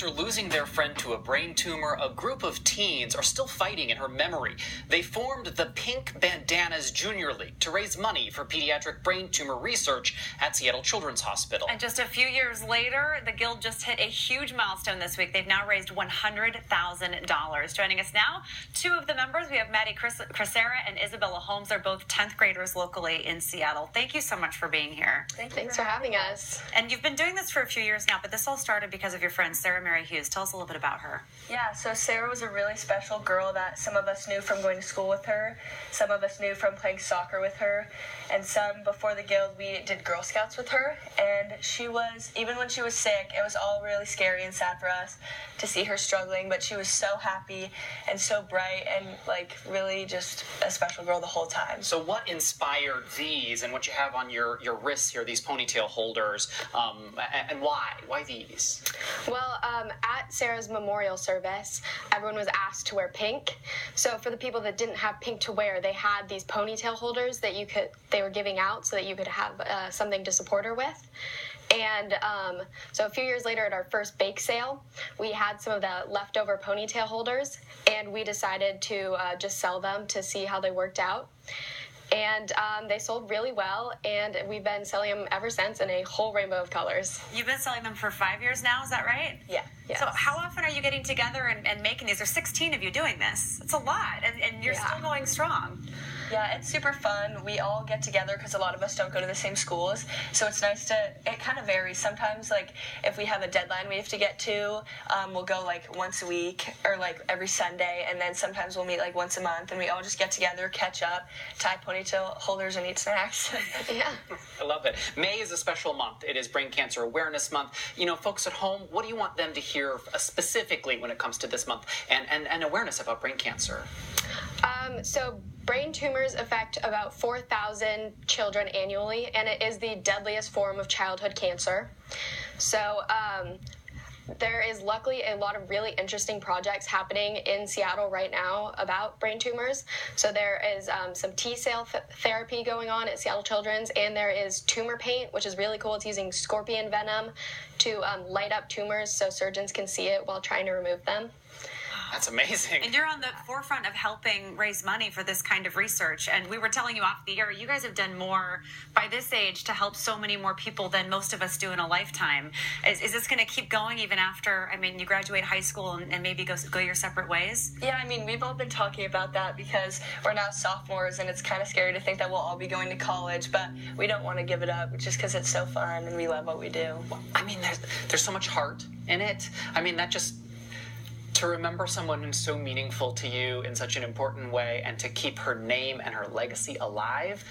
After losing their friend to a brain tumor, a group of teens are still fighting in her memory. They formed the Pink Bandanas Junior League to raise money for pediatric brain tumor research at Seattle Children's Hospital. And just a few years later, the Guild just hit a huge milestone this week. They've now raised $100,000. Joining us now, two of the members. We have Maddy Izzy and Isabella Holmes. They're both 10th graders locally in Seattle. Thank you so much for being here. Thanks for having us. And you've been doing this for a few years now, but this all started because of your friend, Sarah Mary Hughes. Tell us a little bit about her. Yeah, so Sarah was a really special girl that some of us knew from going to school with her, some of us knew from playing soccer with her, and some before the Guild we did Girl Scouts with her. And she was, even when she was sick, it was all really scary and sad for us to see her struggling, but she was so happy and so bright and like really just a special girl the whole time. So what inspired these and what you have on your wrists here, these ponytail holders, and why? Why these? Well, at Sarah's memorial service, everyone was asked to wear pink. So for the people that didn't have pink to wear, they had these ponytail holders that they were giving out so that you could have something to support her with. And so a few years later at our first bake sale, we had some of the leftover ponytail holders, and we decided to just sell them to see how they worked out. And they sold really well, and we've been selling them ever since in a whole rainbow of colors. You've been selling them for 5 years now, is that right? Yeah. Yes. So how often are you getting together and making these? There's 16 of you doing this. It's a lot, and you're still going strong. Yeah, it's super fun. We all get together because a lot of us don't go to the same schools, so it's nice it kind of varies. Sometimes, like, if we have a deadline we have to get to, we'll go, like, once a week or, like, every Sunday, and then sometimes we'll meet, like, once a month, and we all just get together, catch up, tie ponytail holders, and eat snacks. Yeah. I love it. May is a special month. It is Brain Cancer Awareness Month. You know, folks at home, what do you want them to hear specifically when it comes to this month and awareness about brain cancer? So brain tumors affect about 4,000 children annually, and it is the deadliest form of childhood cancer. So there is luckily a lot of really interesting projects happening in Seattle right now about brain tumors. So there is some T-cell therapy going on at Seattle Children's, and there is tumor paint, which is really cool. It's using scorpion venom to light up tumors so surgeons can see it while trying to remove them. That's amazing. And you're on the forefront of helping raise money for this kind of research. And we were telling you off the air, you guys have done more by this age to help so many more people than most of us do in a lifetime. Is this going to keep going even after, I mean, you graduate high school and maybe go your separate ways? Yeah, I mean, we've all been talking about that because we're now sophomores, and it's kind of scary to think that we'll all be going to college, but we don't want to give it up just because it's so fun and we love what we do. I mean, there's so much heart in it. I mean, that just... to remember someone who's so meaningful to you in such an important way and to keep her name and her legacy alive,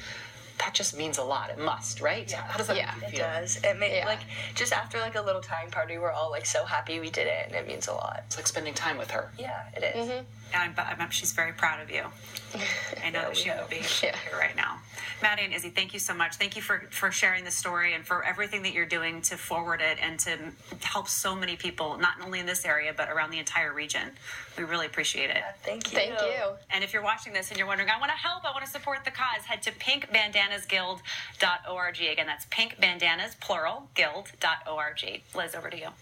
that just means a lot. It must, right? Yeah. How does that make you It feel? does. It made like just after like a little time party, we're all like so happy we did it, and it means a lot. It's like spending time with her. Yeah, it is. Mm-hmm. And I'm she's very proud of you. I know that she would be here right now. Maddy and Izzy, thank you so much. Thank you for sharing the story and for everything that you're doing to forward it and to help so many people, not only in this area, but around the entire region. We really appreciate it. Yeah, thank you. Thank you. And if you're watching this and you're wondering, I want to help, I want to support the cause, head to pinkbandanasguild.org. Again, that's pinkbandanas, plural, guild.org. Liz, over to you.